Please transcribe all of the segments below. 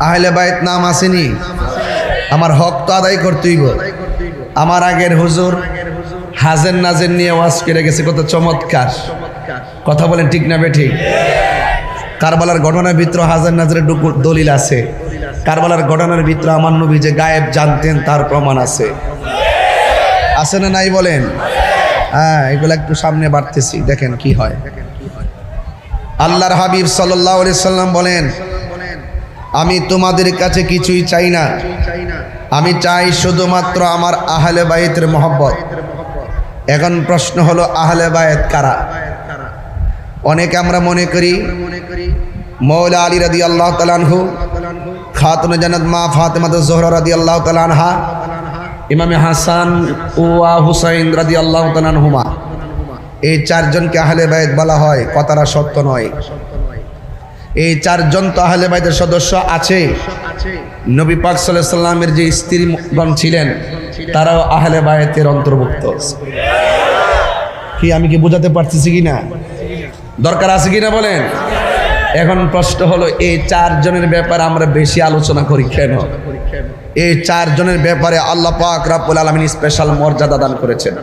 আহলে বাইত নাম আসেনি, আমার হক তো আদায় করতেই গো। আমার আগের হুজুর হাজের নাজের নিয়ে ওয়াজ করে গেছে, কত চমৎকার কথা বলেন, ঠিক না বেঠিক? কারবালার ঘটনার ভিতরে হাজার নাজরের দলিল আছে, কারবালার ঘটনার ভিতরে আমার নবী যে গায়েব জানতেন তার প্রমাণ আছে, আছে না নাই বলেন? হ্যাঁ, এগুলো একটু সামনে বাড়তেছি, দেখেন কি হয়। আল্লাহর হাবিব সাল্লাল্লাহু আলাইহি সাল্লাম বলেন, আমি তোমাদের কাছে কিছুই চাই না, আমি চাই শুধুমাত্র আমার আহলে বাইতের মহব্বত। এখন প্রশ্ন হলো, আহলে বাইত কারা? অনেকে আমরা মনে করি মৌলা আলী রাদিয়াল্লাহু তাআলা আনহু, খাতুনে জান্নাত মা ফাতেমা জোহরা রাদিয়াল্লাহু তাআলা আনহা, ইমামে হাসান ও হুসাইন রাদিয়াল্লাহু তাআলা আনহুমা, এই চারজনকে আহলে বাইত বলা হয়, কথাটা সত্য নয়। এই চারজন তো আহলে বাইতের সদস্য আছে। নবী পাক সাল্লাল্লাহু আলাইহি সাল্লামের যে স্ত্রীগণ ছিলেন তারাও আহলে বাইতের অন্তর্ভুক্ত। কি আমি কি বোঝাতে পারতেছি কিনা? দরকার আছে কিনা বলেন? এখন প্রশ্ন হলো, এই চারজনের ব্যাপারে আমরা বেশি আলোচনা করি কেন? এই চারজনের ব্যাপারে আল্লাহ পাক রব্বুল আলামিন স্পেশাল মর্যাদা দান করেছেন।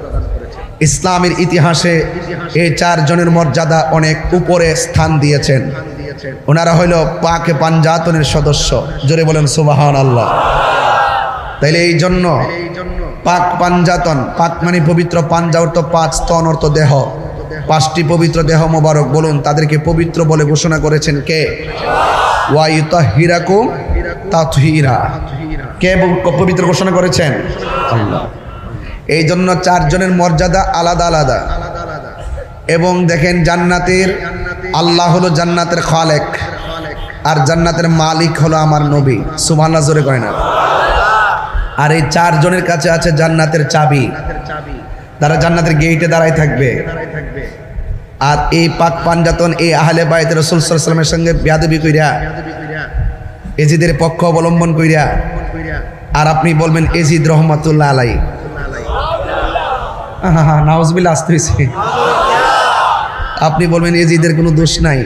ইসলামের ইতিহাসে এই চারজনের মর্যাদা অনেক উপরে স্থান দিয়েছেন। ওনারা হইল পাকে পাঞ্জাতনের সদস্য, জোরে বলেন সুবহানাল্লাহ। তাইলে এই জন্য পাক পাঞ্জাতন, পাক মানে পবিত্র, পাঞ্জা অর্থ পাঁচ, স্তন অর্থ দেহ, পাঁচটি পবিত্র দেহ মোবারক, বলুন তাদেরকে পবিত্র বলে ঘোষণা করেছেন কে? ওয়া ইউতাহিরাকুম তাতহীরা, কে পবিত্র ঘোষণা করেছেন? আল্লাহ। এই জন্য চারজনের মর্যাদা আলাদা আলাদা। এবং দেখেন, জান্নাতের আল্লাহ হলো জান্নাতের খালেক, আর জান্নাতের মালিক হলো আমার নবী। সুবহানাল্লাহ জোরে কয় না? আর এই চারজনের কাছে আছে জান্নাতের চাবি, তারা জান্নাতের গেইটে দাঁড়ায় থাকবে। আর এই পাক পাঞ্জাতন, এই আহলে বাইত রাসূল সাল্লাল্লাহু আলাইহি ওয়াসাল্লামের সঙ্গে বেয়াদবি কইরা, এজিদের পক্ষ অবলম্বন কইরা, আর আপনি বলবেন এজিদ রহমাতুল্লাহ আলাইহি, নাউজুবিল্লাহ, আসতে হইছে। আপনি বলবেন এজিদের কোনো দোষ নাই,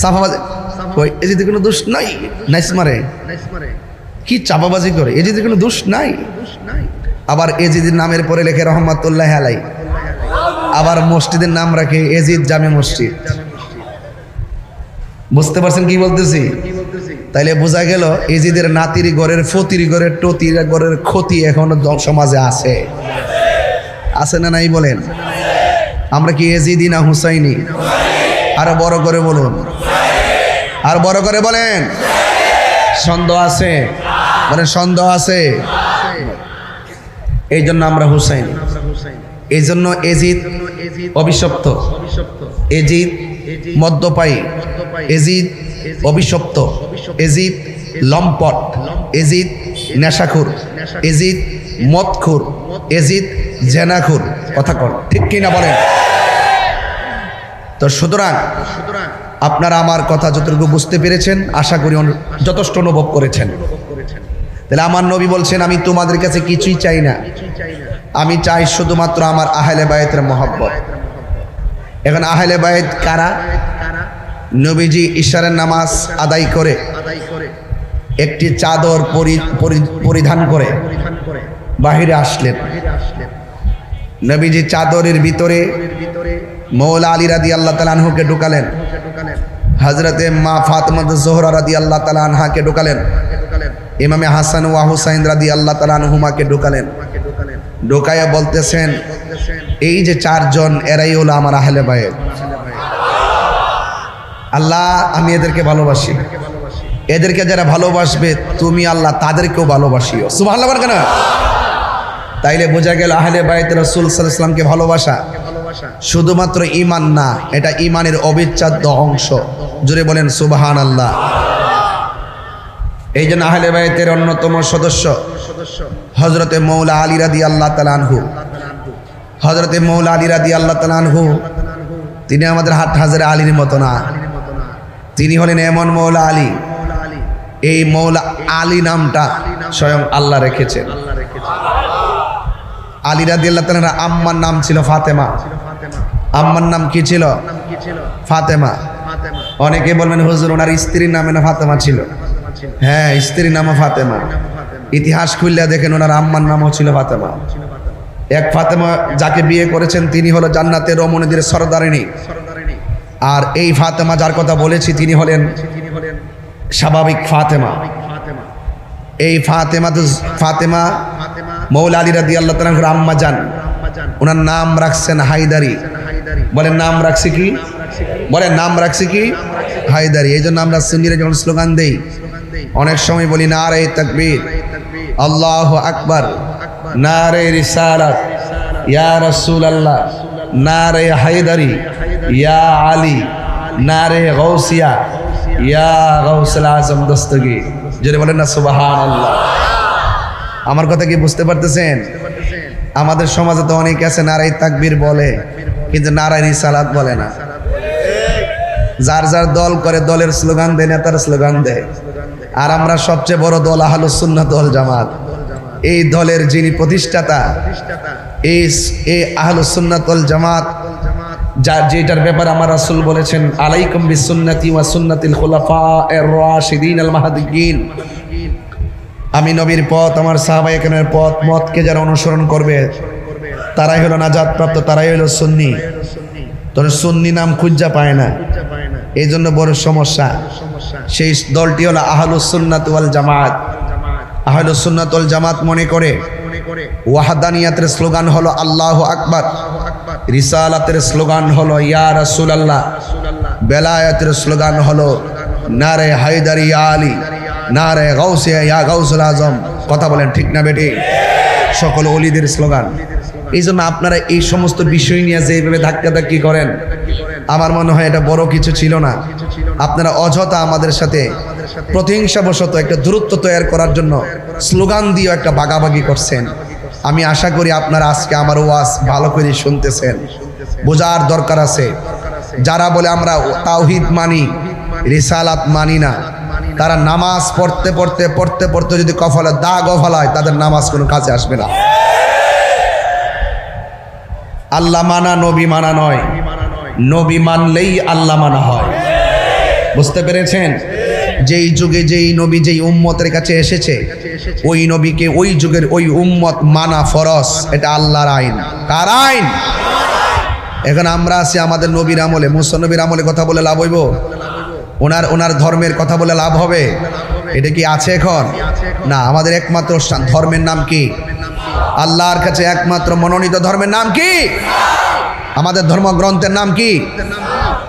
সাফাবাজি কই, এজিদের কোনো দোষ নাই, নাইস মারে, কি চাপাবাজি করে, এজিদের কোনো দোষ নাই। আবার এজিদের নামের পরে লেখে রহমাতুল্লাহ আলাইহি, আবার মসজিদের নাম রাখে এজিদ জামে মসজিদ। বুঝতে পারছেন কি বলতেছি? তাইলে বোঝা গেল এজিদের নাতির ঘরের, ফতির ঘরের, টতির ঘরের ক্ষতি এখনো সমাজে আছে, আছে না নাই বলেন? আমরা কি এজিদি না হুসাইনি? আরো বড় করে বলুন, আর বড় করে বলেন। সন্দেহ আছে? মানে সন্দেহ আছে? এই জন্য আমরা হুসাইনি। এই জন্য এজিদ অভিশপ্ত, এজিদ মদ্যপায়ী, এজিদ অভিশপ্ত, এজিদ লম্পট, এজিদ নেশাখুর, এজিদ মদখুর, এজিদ জেনাখুর। কথা কর, ঠিক কিনা বলেন? তো সুতরাং আপনারা আমার কথা যতটুকু বুঝতে পেরেছেন, আশা করি যথেষ্ট অনুভব করেছেন। তাহলে আমার নবী বলছেন, আমি তোমাদের কাছে কিছুই চাই না, আমি চাই শুধুমাত্র আমার আহলে বাইতের মহব্বত। এখন আহলে বাইত কারা? নবীজি ইশারের নামাজ আদায় করে একটি চাদর পরিধান করে বাহিরে আসলেন। নবীজি চাদরের ভিতরে মৌলা আলী রাদিয়াল্লাহু তাআলা আনহুকে ঢুকালেন, হযরতে মা ফাতেমা জোহরা রাদিয়াল্লাহু তাআলা আনহাকে ঢুকালেন, ইমামে হাসান ওয়া হুসাইন রাদিয়াল্লাহু তাআলা আনহুমাকে ঢুকালেন। ঢুকায়া বলতেছেন, এই যে চারজন, এরাই হলো আমার আহলে বাইত। আল্লাহ, আমি এদেরকে ভালোবাসি, এদেরকে যারা ভালোবাসবে তুমি আল্লাহ তাদেরকেও ভালোবাসিও। সুবহানাল্লাহ বলেন না? তাইলে বোঝা গেল আহলে বাইত রাসূল সাল্লাল্লাহু আলাইহি ওয়াসাল্লামকে ভালোবাসা শুধুমাত্র ঈমান না, এটা ঈমানের অবিচ্ছেদ্য অংশ। জোরে বলেন সুবহানাল্লাহ। এই জন্য আহলে বাইতের অন্যতম সদস্য হযরতে মৌলা আলী রাদিয়াল্লাহু তাআলা আনহু। হযরতে মৌলা আলী রাদিয়াল্লাহু তাআলা আনহু, তিনি আমাদের হাজারে আলীর মতো না, তিনি হলেন এমন মৌলা আলী, এই মৌলা আলী নামটা স্বয়ং আল্লাহ রেখেছেন। আলী রাদিয়াল্লাহু তাআলা আম্মার নাম ছিল ফাতেমা। আম্মার নাম কি ছিল? ফাতেমা। অনেকে বলবেন হুজুর ওনার স্ত্রীর নামে না ফাতেমা ছিল। হ্যাঁ, স্ত্রীর নামও ফাতেমা। ইতিহাস খুললে দেখেন ওনার আম্মার নামও ছিল ফাতেমা। এক ফাতেমা যাকে বিয়ে করেছেন তিনি হলো জান্নাতের রমণীদের সরদারিনী। আর এই ফাতেমা যার কথা বলেছি তিনি হলেন স্বাভাবিক ফাতেমা। এই ফাতেমা মৌলা আলী রাদিয়াল্লাহু তাআলা আনহুর আম্মা জান, ওনার নাম রাখছেন হায়দারি। বলেন নাম রাখছি কি? বলেন নাম রাখছি কি? হায়দারি। এই জন্য আমরা সুন্নিরা যখন স্লোগান দেই অনেক সময় বলি নারে তাকবীর, আল্লাহু আকবার, নারে রিসালাত, ইয়া রাসূলুল্লাহ, নারে হায়দারি, ইয়া আলী, নারে গাউসিয়া, ইয়া গাউসুল আজম দস্তগীর। যদি বলেন না সুবহানাল্লাহ। আমার কথা কি বুঝতে পারতেছেন? আমাদের সমাজে তো অনেকে আছে নারায়ে তাকবীর বলে কিন্তু নারায়ে রিসালাত বলে না। যার যার দল করে দলের স্লোগান দেয়, নেতার স্লোগান দেয়। আর আমরা সবচেয়ে বড় দল আহলুস সুন্নাত ওয়াল জামাত। এই দলের যিনি প্রতিষ্ঠাতা, এই আহলুস সুন্নাত ওয়াল জামাত, যেটার ব্যাপারে আমার রাসূল বলেছেন আলাইকুম বিসুন্নতি ওয়া সুন্নাতিল খুলাফায়ে রাশিদিন আল মাহদিয়্যিন। আমি নবীর পথ, আমার সাহাবায়ে কেরামের পথ মতকে যারা অনুসরণ করবে তারাই হলো নাজাত প্রাপ্ত, তারাই হলো সুন্নি। তবে সুন্নি নাম খুঁজা পায় না, এই জন্য বড় সমস্যা। সেই দলটি হলো আহলুস সুন্নাত ওয়াল জামাত। আহলুস সুন্নাত ওয়াল জামাত মনে করে ওয়াহদানিয়াতের স্লোগান হলো আল্লাহু আকবার, রিসালাতের স্লোগান হলো ইয়া রাসূলুল্লাহ, বেলায়েতের স্লোগান হলো নারে হায়দারি ইয়া আলী, নারে গাউসিয়া ইয়া গাউসুল আজম। কথা বলেন ঠিক না বেটি? সকল ওলিদের স্লোগান। এই জন্য আপনারা এই সমস্ত বিষয় নিয়ে যেভাবে ধাক্কাধাক্কি করেন আমার মনে হয় এটা বড় কিছু ছিল না। আপনারা অযথা আমাদের সাথে প্রতিহিংসাবশত একটা দূরত্ব তৈরি করার জন্য স্লোগান দিয়ে একটা বাগাবাগি করছেন। আমি আশা করি আপনারা আজকে আমার ওয়াজ ভালো করে শুনতেছেন। বোঝার দরকার আছে, যারা বলে আমরা তাওহীদ মানি, রিসালাত মানি না, তারা নামাজ পড়তে পড়তে পড়তে পড়তে যদি কপালে দাগ ফলায় তাদের নামাজ কোনো কাজে আসবে না। আল্লাহ মানা নবী মানা নয়, নবী মানলেই আল্লাহ মানা হয়। বুঝতে পেরেছেন? যেই যুগে যেই নবী যেই উম্মতের কাছে এসেছে ওই নবীকে ওই যুগের ওই উম্মত মানা ফরজ। এটা আল্লাহর আইন। কার আইন? এখন আমরা আছি আমাদের নবীর আমলে, মুসা নবীর আমলে কথা বলে লাভ হইব? ওনার ধর্মের কথা বলে লাভ হবে? এটা কি আছে এখন? না। আমাদের একমাত্র ধর্মের নাম কি? আল্লাহর কাছে একমাত্র মনোনীত ধর্মের নাম কি? আমাদের ধর্মগ্রন্থের নাম কি?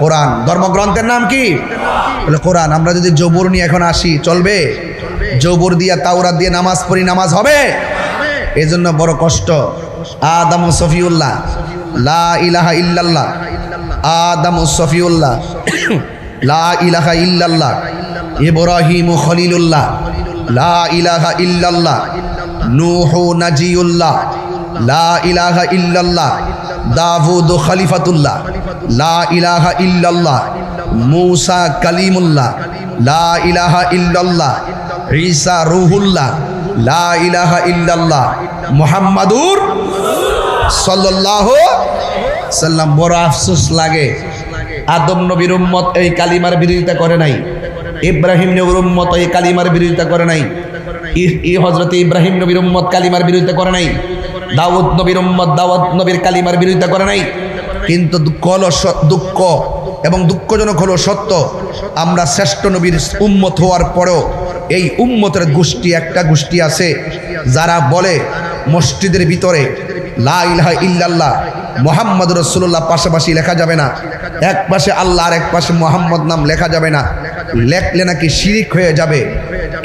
কোরআন। ধর্মগ্রন্থের নাম কি? বলে কোরআন। আমরা যদি জবুর নিয়ে এখন আসি চলবে? জবুর দিয়া তাওরাত দিয়ে নামাজ পড়ি, নামাজ হবে? এই জন্য বড় কষ্ট। আদম সফিউল্লাহ, লা ইলাহা ইল্লাল্লাহ, আদম সফিউল্লাহ, লা ইলাহা ইল্লাল্লাহ, ইব্রাহিম খলিলুল্লাহ, লা ইলাহা ইল্লাল্লাহ, নূহ নাজিউল্লাহ, লা ইলাহা ইল্লাল্লাহ, দাউদ খলিফাতুল্লাহ, লা ইলাহা ইল্লাল্লাহ, মূসা কালিমুল্লাহ, লা ইলাহা ইল্লাল্লাহ, ঈসা রূহুল্লাহ, লা ইলাহা ইল্লাল্লাহ, মুহাম্মাদুর সাল্লাল্লাহু সাল্লাম। বড় আফসোস লাগে আদম নবীর উম্মত এই কালিমার বিরোধিতা করে নাই, ইব্রাহিম নবীর উম্মত এই কালিমার বিরোধিতা করে নাই, হযরত ইব্রাহিম নবীর উম্মত কালিমার বিরোধিতা করে নাই, দাউদ নবীর উম্মত দাউদ নবীর কালিমার বিরোধিতা করে নাই। কিন্তু দুঃখ এবং দুঃখজনক হলো সত্য, আমরা শ্রেষ্ঠ নবীর উম্মত হওয়ার পরেও এই উম্মতের গোষ্ঠী, একটা গোষ্ঠী আছে যারা বলে মসজিদের ভিতরে লা ইলাহা ইল্লাল্লাহ মুহাম্মদ রাসূলুল্লাহ পাশাপাশি লেখা যাবে না, এক পাশে আল্লাহ আর এক পাশে মুহাম্মদ নাম লেখা যাবে না, লেখলে নাকি শিরিক হয়ে যাবে।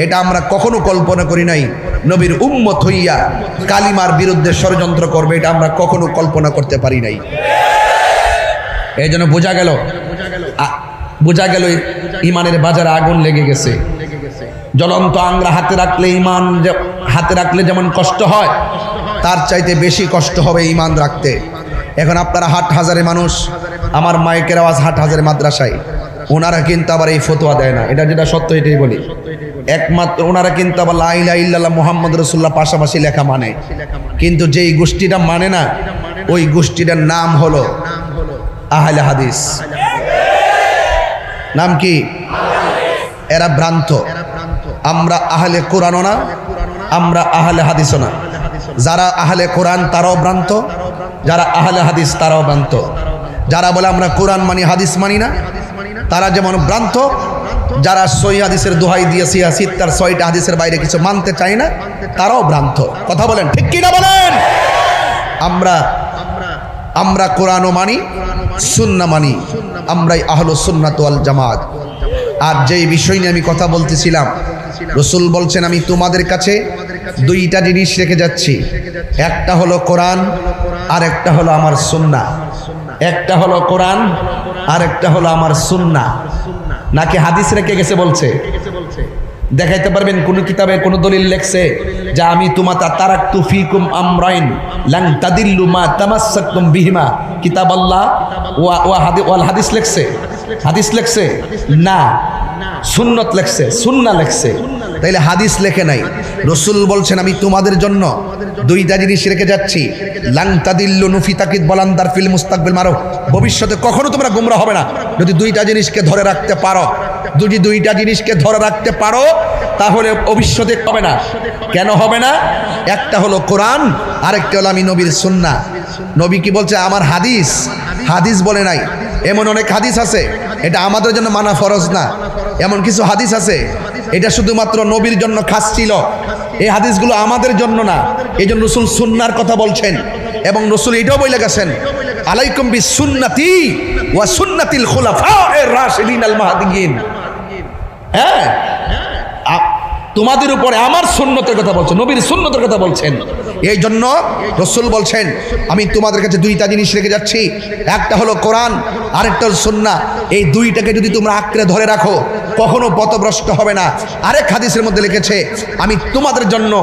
এটা আমরা কখনো কল্পনা করি নাই। নবীর উম্মত হইয়া কালিমার বিরুদ্ধে ষড়যন্ত্র করবে, এটা আমরা কখনো কল্পনা করতে পারি নাই। এই জন্য বোঝা গেল ইমানের বাজারে আগুন লেগে গেছে। জ্বলন্ত আংরা হাতে রাখলে ইমান হাতে রাখলে যেমন কষ্ট হয় তার চাইতে বেশি কষ্ট হবে ইমান রাখতে। এখন আপনারা হাট হাজারে মানুষ, আমার মাইকের আওয়াজ হাট হাজারে মাদ্রাসায়, ওনারা কিন্তু আবার এই ফতোয়া দেয় না, এটা যেটা সত্য এটাই বলি। একমাত্র ওনারা কিন্তু আবার লা ইলাহা ইল্লাল্লাহ মুহাম্মদ রাসূলুল্লাহ পাশাপাশি লেখা মানে, কিন্তু যেই গোষ্ঠীটা মানে না ওই গোষ্ঠীটার নাম হলো আহলে হাদিস। নাম কি? এরা ভ্রান্ত। আমরা আহলে কোরআনও না, আমরা আহলে হাদিসও না। যারা আহলে কোরআন তারাও ভ্রান্ত, যারা আহলে হাদিস তারাও ভ্রান্ত। যারা বলে আমরা কোরআন মানি হাদিস মানি না, তারা যেমন ভ্রান্ত। যারা সহি হাদিসের দোহাই দিয়েছি তার 6টা হাদিসের বাইরে কিছু মানতে চাই না, তারাও ভ্রান্ত। কথা বলেন ঠিক কিনা বলেন? আমরা কোরআনও মানি, সুন্নাহ মানি, আমরাই আহলুস সুন্নাত ওয়াল জামাত। আর যেই বিষয় নিয়ে আমি কথা বলতেছিলাম, রাসূল বলছেন আমি তোমাদের কাছে 2টা জিনিস রেখে যাচ্ছি, একটা হলো কোরআন আর একটা হলো আমার সুন্নাহ। একটা হলো কোরআন আর একটা হলো আমার সুন্নাহ। নাকি হাদিস রেখে গেছে বলছে? দেখাইতে পারবেন কোন কিতাবে কোন দলিল লেখছে যে আমি তোমাতা তারাকতু ফিকুম আমরাইন লান তাদিল্লু মা তামাসসাকতুম বিহিমা? কিতাব আল্লাহ ওয়াল হাদিস লেখছে? হাদিস লেখছে না, সুন্নত লেখছে, সুন্নাহ লেখছে। তাইলে হাদিস লেখে নাই। রাসূল বলছেন আমি তোমাদের জন্য 2টা জিনিস রেখে যাচ্ছি, লান তাদিল্লু নুফি তাকিদ বলান্দার ফিল মুস্তাকবিল মারো, ভবিষ্যতে কখনো তোমরা গোমরা হবে না যদি 2টা জিনিসকে ধরে রাখতে পারো। যদি 2টা জিনিসকে ধরে রাখতে পারো তাহলে ভবিষ্যতে হবে না। কেন হবে না? একটা হলো কোরআন, আরেকটা হলো আমি নবীর সুন্নাহ। নবী কি বলছে? আমার হাদিস। হাদিস বলে নাই। এমন অনেক হাদিস আছে এটা আমাদের জন্য মানা ফরজ না, এমন কিছু হাদিস আছে এটা শুধুমাত্র নবীর জন্য খাস ছিল, এই হাদিসগুলো আমাদের জন্য না। এই জন্য রাসূল সুন্নাহর কথা বলছেন, এবং রাসূল এটাও বলে গেছেন আলাইকুম বিসুন্নতি ওয়া সুন্নাতিল খুলাফায়ে রাশিদিন আল মাহদিয়িন। হ্যাঁ, তোমাদের উপরে আমার সুন্নতের কথা বলছেন, নবীর সুন্নতের কথা বলছেন। এই জন্য রাসূল বলছেন আমি তোমাদের কাছে 2টা জিনিস রেখে যাচ্ছি, একটা হলো কোরআন, আরেকটা হলো সুন্নাহ। এই 2টাকে যদি তোমরা আঁকড়ে ধরে রাখো কখনো পথভ্রষ্ট হবে না। আরেক হাদিসের মধ্যে লিখেছে আমি তোমাদের জন্য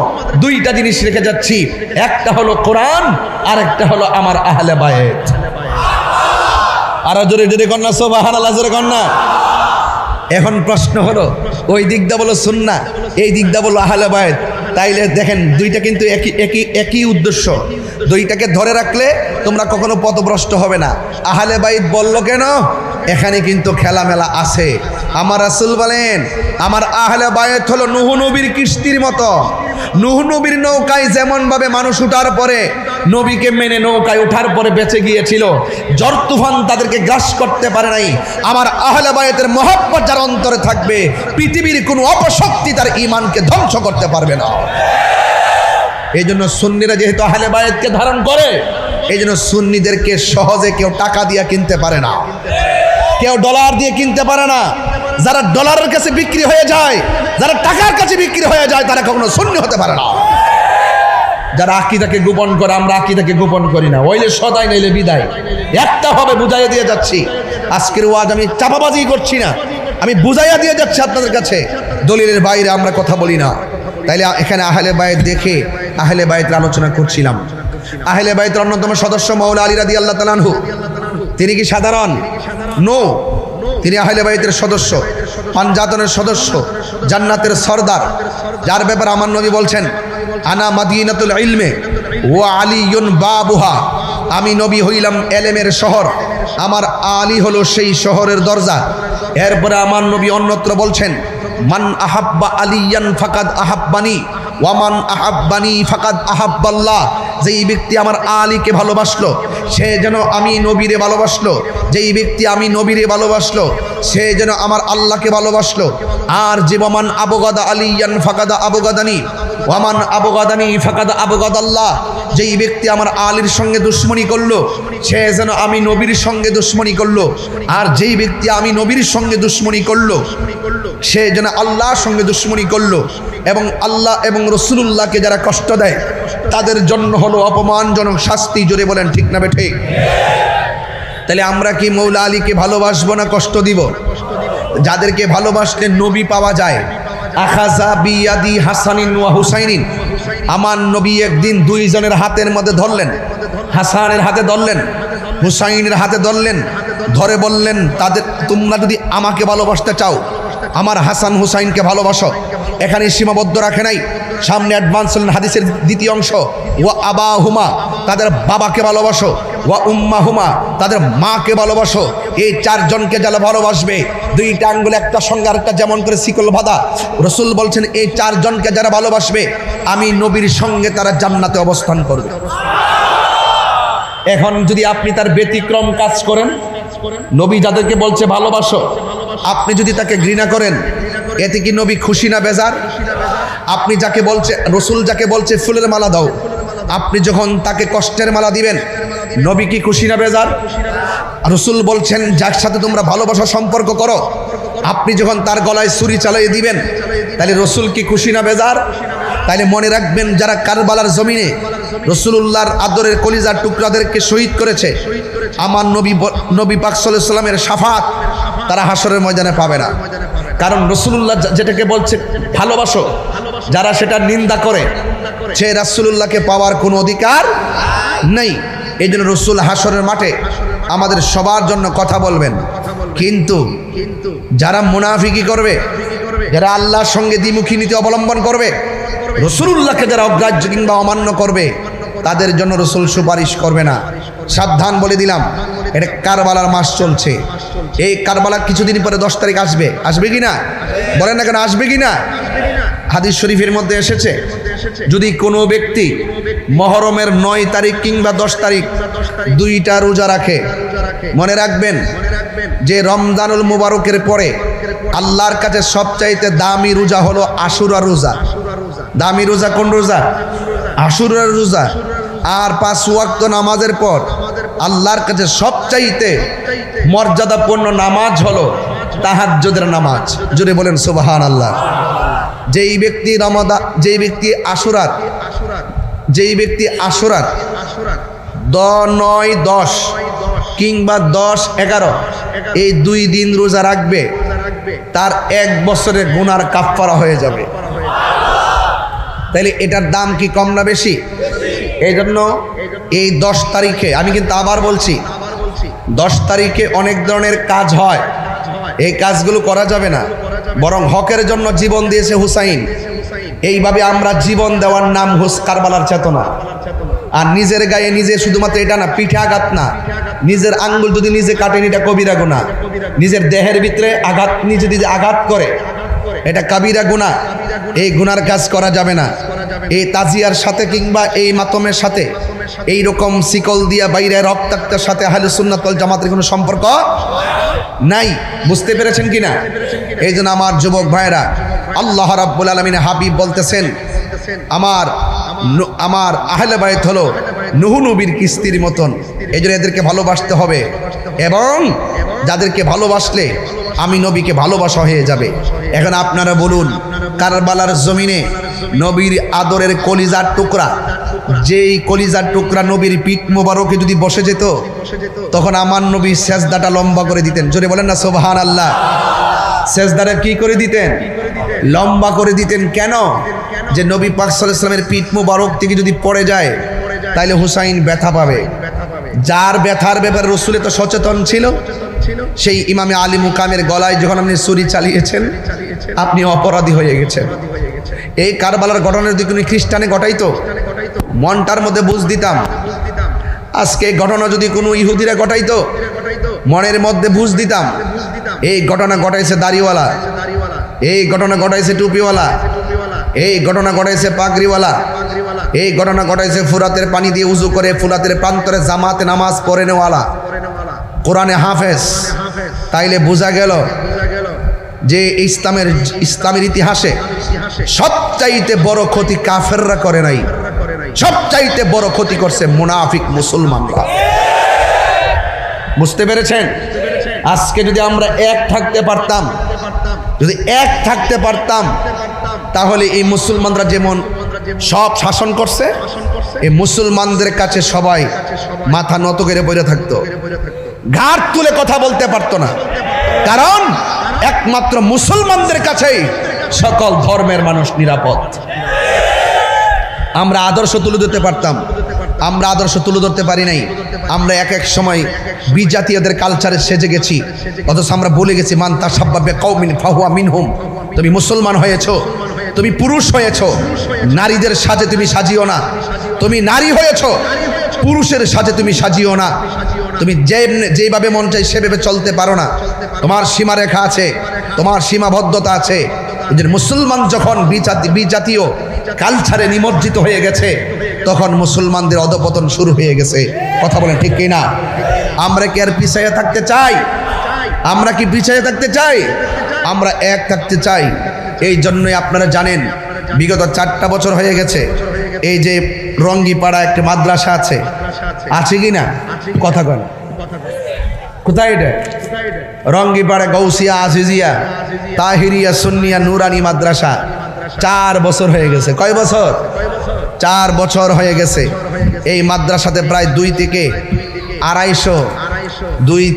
2টা জিনিস রেখে যাচ্ছি, একটা হলো কোরআন, আরেকটা হলো আমার আহলে বায়ত। আর জোরে জোরে কন্যা সুবহানাল্লাহ, জোরে কন্যা। এখন প্রশ্ন হলো ওই দিকটা বলো সুন্নাহ, এই দিকটা বলো আহলে বায়ত। তাইলে দেখেন 2টা কিন্তু একই উদ্দেশ্য। 2টাকে ধরে রাখলে তোমরা কখনো পথভ্রষ্ট হবে না। আহলে বায়ত বললো কেন? এখানে কিন্তু খেলামেলা আছে। আমার রাসূল বলেন আমার আহলে বায়ত হলো নূহ নবীর কিস্তির মতো। নূহ নবীর নৌকায় যেমন ভাবে মানুষ উঠার পরে নবীকে মেনে নৌকায় ওঠার পরে বেঁচে গিয়েছিল, ঝড় তুফান তাদেরকে গ্রাস করতে পারে নাই। আমার আহলে বায়তের মহব্বত যার অন্তরে থাকবে পৃথিবীর কোনো অপশক্তি তার ঈমানকে ধ্বংস করতে পারবে না। এই জন্য সুন্নিরা যেহেতু আহলে বায়তকে ধারণ করে, এই জন্য সুন্নিদেরকে সহজে কেউ টাকা দিয়ে কিনতে পারে না, কেউ ডলার দিয়ে কিনতে পারে না। যারা ডলারের কাছে বিক্রি হয়ে যায়, যারা টাকার কাছে বিক্রি হয়ে যায়, তারা কখনো সুন্নি হতে পারে না। যারা আকীদাকে গোপন করে, আমরা আকীদাকে গোপন করি না, হইলে সদাই নইলে বিদায়, একটা হবে। বুঝাইয়া দিয়ে যাচ্ছি, আজকের ওয়াজ আমি চাপাবাজি করছি না, আমি বুঝাইয়া দিয়ে যাচ্ছি আপনাদের কাছে। দলিলের বাইরে আমরা কথা বলি না। তাইলে এখানে আহলে বায়ত দেখে আহলে বায়তের আলোচনা করছিলাম। আহলে বায়তের অন্যতম সদস্য মাওলা আলী রাদিয়াল্লাহু তাআলা আনহু। তিনি কি সাধারণ? নো, তিনি আহলে বায়তের সদস্য, পাঞ্জাতনের সদস্য, জান্নাতের সরদার, যার ব্যাপারে আমার নবী বলছেন আনা মাদিনাতুল ইলমে ওয়া আলিয়ুন বাবুহা। আমি নবী হইলাম এলেমের শহর, আমার আলী হলো সেই শহরের দরজা। এরপরে আমার নবী অন্যত্র বলছেন মান আহাব্বা আলিয়ান ফাকাদ আহাব্বানি ওয়া মান আহাব্বানি ফাকাদ আহাব্বাল্লাহ। যেই ব্যক্তি আমার আলীকে ভালোবাসলো সে যেন আমি নবীরে ভালোবাসলো, যেই ব্যক্তি আমি নবীরে ভালোবাসলো সে যেন আমার আল্লাহকে ভালোবাসলো। আর জীবমান আবগাদা আলিয়ান ফাকাদা আবগাদানি ওয়ামান আবগাদানি ফাকাদা আবগাদাল্লাহ। যেই ব্যক্তি আমার আলীর সঙ্গে দুশ্মনী করলো সে যেন আমি নবীর সঙ্গে দুশ্মনী করলো। আর যেই ব্যক্তি আমি নবীর সঙ্গে দুশ্মনী করলো সে যেন আল্লাহর সঙ্গে দুশ্মনী করলো। এবং আল্লাহ এবং রাসূলুল্লাহকে যারা কষ্ট দেয় তাদের জন্য হলো অপমানজনক শাস্তি। জোরে বলেন ঠিক না বেঠিক? তাহলে আমরা কি মৌলা আলীকে ভালোবাসবো না কষ্ট দিব? যাদেরকে ভালোবাসলে নবী পাওয়া যায়। আখাযা বিয়াদি হাসানিন ওয়া হুসাইনিন। আমার নবী একদিন 2 জনের হাতের মধ্যে ধরলেন, হাসানের হাতে ধরলেন, হুসাইনের হাতে ধরলেন, ধরে বললেন তাদের তোমরা যদি আমাকে ভালোবাসতে চাও আমার হাসান হুসাইনকে ভালোবাসো। এখানে সীমাবদ্ধ রাখে নাই, সামনে অ্যাডভান্স হলেন হাদিসের দ্বিতীয় অংশ ওয়া আবাহুমা, তাদের বাবাকে ভালোবাসো। ওয়া উম্মাহুমা, তাদের মাকে ভালোবাসো। এই চারজনকে যারা ভালোবাসবে, দুইটা আঙ্গুল একটা সঙ্গে আরেকটা যেমন করে শিকল বাঁধা, রাসূল বলছেন এই চারজনকে যারা ভালোবাসবে আমি নবীর সঙ্গে তারা জান্নাতে অবস্থান করবে। এখন যদি আপনি তার ব্যতিক্রম কাজ করেন, নবী যাদেরকে বলছে ভালোবাসো, আপনি যদি তাকে ঘৃণা করেন, এতে কি নবী খুশি না বেজার? আপনি যাকে বলছে, রাসূল যাকে বলছে ফুলের মালা দাও, আপনি যখন তাকে কষ্টের মালা দিবেন, নবী কি খুশি না বেজার? রাসূল বলছেন যার সাথে তোমরা ভালোবাসা সম্পর্ক করো, আপনি যখন তার গলায় ছুরি চালিয়ে দিবেন, তাহলে রাসূল কি খুশি না বেজার? তাইলে মনে রাখবেন, যারা কারবালার জমিনে রাসূলুল্লাহর আদরের কলিজার টুকরাদেরকে শহীদ করেছে, আমার নবী পাক সাল্লাল্লাহু আলাইহি ওয়াসাল্লামের শাফাত তারা হাসরের ময়দানে পাবে না। কারণ রাসূলুল্লাহ যেটাকে বলছে ভালোবাসো, যারা সেটা নিন্দা করে, সে রাসূলুল্লাহকে পাওয়ার কোনো অধিকার নেই। এই জন্য রাসূল হাসরের মাঠে আমাদের সবার জন্য কথা বলবেন। কিন্তু যারা মুনাফিকি করবে, যারা আল্লাহর সঙ্গে দ্বিমুখী নীতি অবলম্বন করবে, রাসূলুল্লাহকে যারা অগ্রাহ্য কিংবা অমান্য করবে, তাদের জন্য রাসূল সুপারিশ করবে না। সাবধান বলে দিলাম, এটা কারবালার মাস চলছে। এই কারবালা কিছুদিন পরে 10 তারিখ আসবে, আসবে কি না? বলেন না কেন, আসবে কি না? হাদিস শরীফের মধ্যে এসেছে, যদি কোনো ব্যক্তি মুহররমের 9 তারিখ কিংবা 10 তারিখ দুইটা রোজা রাখে, মনে রাখবেন যে রমজানুল মুবারকের পরে আল্লাহর কাছে সবচাইতে দামি রোজা হলো আশুরা রোজা। দামি রোজা কোন রোজা? আশুরার রোজা। আর 5 ওয়াক্ত নামাজের পর আল্লাহর কাছে সবচাইতে মর্যাদাপূর্ণ নামাজ হলো তাহাজ্জুদের নামাজ। জোরে বলেন সুবহানাল্লাহ। যেই ব্যক্তি আশুরার 9, 10 কিংবা 10, 11 এই 2 দিন রোজা রাখবে, তার 1 বছরের গুনার কাফফারা হয়ে যাবে। তাইলে এটার দাম কি কম না বেশি? এই জন্য এই 10 তারিখে, আমি কিন্তু আবার বলছি, 10 তারিখে অনেক ধরনের কাজ হয়, এই কাজগুলো করা যাবে না। বরং হকের জন্য জীবন দিয়েছে হুসাইন, এইভাবে আমরা জীবন দেওয়ার নাম কারবালার চেতনা। আর নিজের গায়ে নিজে শুধুমাত্র এটা না, পিঠে আঘাত না, নিজের আঙ্গুল যদি নিজে কাটেন এটা কবিরা গুনাহ। নিজের দেহের ভিতরে নিজে যদি আঘাত করে এটা কাবিরা গুনাহ। এই গুনার কাজ করা যাবে না। এই তাজিয়ার সাথে কিংবা এই মাতমের সাথে, এই রকম শিকল দিয়া বাইরে রক্তাক্তের সাথে আহলে সুন্নাত ওয়াল জামাতের কোনো সম্পর্ক নাই। বুঝতে পেরেছেন কিনা? এই জন্য আমার যুবক ভাইরা, আল্লাহ রাব্বুল আলামিন হাবিব বলতেছেন, আমার আহলে বাইত হলো নূহ নবীর কিস্তির মতন। এই জন্য এদেরকে ভালোবাসতে হবে, এবং যাদেরকে ভালোবাসলে আমি নবীকে ভালোবাসা হয়ে যাবে। এখন আপনারা বলুন, কারবালার জমিনে নবীর আদরের কলিজার টুকরা, যেই কলিজার টুকরা নবীর পিঠ মোবারকে যদি বসে যেত, তখন আমার নবী সেজদাটা লম্বা করে দিতেন। জোরে বলেন না সুবহানাল্লাহ। সেজদাটা কি করে দিতেন? লম্বা করে দিতেন। কেন? যে নবী পাক সাল্লাল্লাহু আলাইহি ওয়াসাল্লামের পিঠ মোবারক থেকে যদি পড়ে যায়, তাইলে হুসাইন ব্যথা পাবে। যার ব্যথার ব্যাপারে রাসূল তো সচেতন ছিল, সেই ইমামে আলী মুকামের গলায় যখন আপনি ছুরি চালিয়েছেন, আপনি অপরাধী হয়ে গেছেন। এই কারবালার ঘটনা যদি কোনো খ্রিস্টানে ঘটাইতো, মনটার মধ্যে বুঝ দিতাম। আজকে এই ঘটনা যদি কোনো ইহুদিরা ঘটাইতো, মনের মধ্যে বুঝ দিতাম। এই ঘটনা ঘটাইছে দাড়িওয়ালা, এই ঘটনা ঘটাইছে টুপিওয়ালা, এই ঘটনা ঘটাইছে পাগড়িওয়ালা, এই ঘটনা ঘটাইছে ফুরাতের পানি দিয়ে উজু করে ফুরাতের প্রান্তরে জামাতে নামাজ পড়ে নেওয়ালা, কোরআনে হাফেজ। তাইলে বোঝা গেল যে ইসলামের ইতিহাসে সবচাইতে বড় ক্ষতি কাফেররা করে নাই, সবচাইতে বড় ক্ষতি করছে মুনাফিক মুসলমানরা। বুঝতে পেরেছেন? আজকে যদি আমরা এক থাকতে পারতাম, তাহলে এই মুসলমানরা যেমন সব শাসন করছে, এই মুসলমানদের কাছে সবাই মাথা নত করে বসে থাকতো, ঘাড় তুলে কথা বলতে পারতো না। কারণ একমাত্র মুসলমানদের কাছেই সকল ধর্মের মানুষ নিরাপদ। আমরা আদর্শ তুলে ধরতে পারতাম, আমরা আদর্শ তুলে ধরতে পারি নাই। আমরা এক সময় বিজাতীয়দের কালচারে সেজে গেছি, অথচ আমরা বলে গেছি মান তাশাব্বাহা বিকাউমিন ফাহুয়া মিনহুম। তুমি মুসলমান হয়েছো, তুমি পুরুষ হয়েছো, নারীদের সাজে তুমি সাজিও না। তুমি নারী হয়েছো, পুরুষের সাজে তুমি সাজিও না। তুমি যেভাবে মন চাই সেভাবে চলতে পারো না। তোমার সীমারেখা আছে, তোমার সীমাবদ্ধতা আছে। যে মুসলমান যখন বিজাতীয় কালচারে নিমজ্জিত হয়ে গেছে, তখন মুসলমানদের অধপতন শুরু হয়ে গেছে। কথা বলেন ঠিক কি না? আমরা কি আর পিছিয়ে থাকতে চাই? আমরা কি পিছিয়ে থাকতে চাই? আমরা এক থাকতে চাই। এই জন্যই আপনারা জানেন বিগত 4টা বছর হয়ে গেছে এই যে রঙ্গিপাড়া একটা মাদ্রাসা আছে, আছে কি না? কথা কন, কোথায় এটা? রঙ্গিপাড়া গৌসিয়া আজিজিয়া তাহিরিয়া সুন্নিয়া নুরানি মাদ্রাসা 4 বছর হয়ে গেছে। কয় বছর? 4 বছর হয়ে গেছে। এই মাদ্রাসাতে প্রায় 2